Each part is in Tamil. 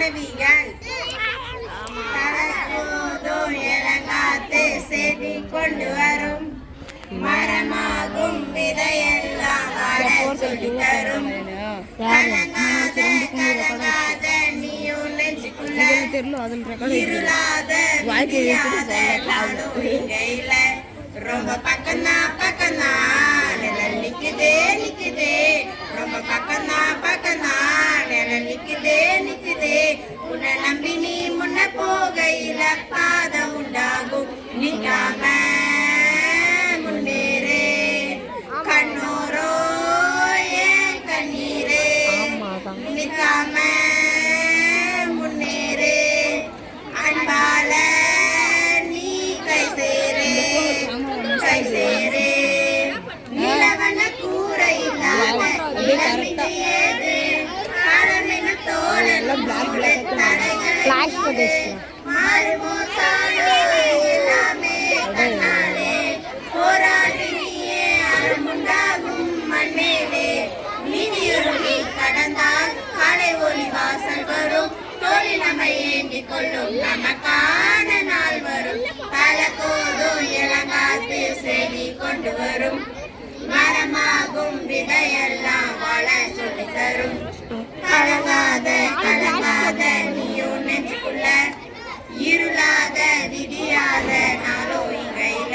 மாணவிகள் தலக்கோதும் இளங்காத்து செடி கொண்டு வரும் மரமாகும் விதையெல்லாம் வாழ சொல்லி தரும் கலங்காத கலங்காத நீயும் நெஞ்சுக்குள்ள இருளாத கையில ரொம்ப பக்கம்தான் நிழல் நிக்குதே நிக்குதே ரொம்ப பக்கம்தான் நிழல் நிக்குதே உன்னை நம்பி நீ முன்ன போகையில பாதை உண்டாகும் நிக்காம முன்னேறே கண்ணோரோ ஏன் கண்ணீரே நிக்காம முன்னேறே அன்பால நீ கை சேரே நிலவன கூரை இல்லாத ஏது காலமென தோழன் மாறுமோ தானோ எல்லாமே கண்ணாலே போராடி நீயே அருமுண்டாகும் மண்மேலே நீதியுருளி கடந்தால் காலை ஒளி வாசல் வரும் தோழி நம்மை ஏந்திக் கொள்ளும் நமக்கான நாள் வரும் தலக்கோதும் இளங்காத்து செடி கொண்டு வரும் மரமாகும் விதையெல்லாம் வாழ சொல்லி தரும் கலங்காத நீயும் நெஞ்சுக்குள்ள இருளாத விதியாத நாளோ கையில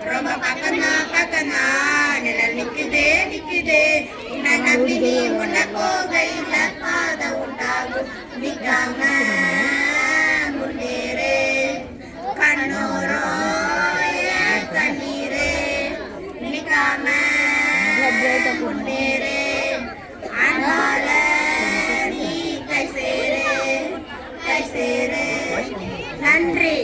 ரொம்ப பக்கம்தான் நிழல் நிக்குதே உன்னை நம்பி நீ உன்ன போகையில பாதை உண்டாகும் நிக்காம முன்னேறே கண்ணோரோ கண்ணீரே நிக்காம முன்னேறே அன்பால நீ கை சேரே நன்றி.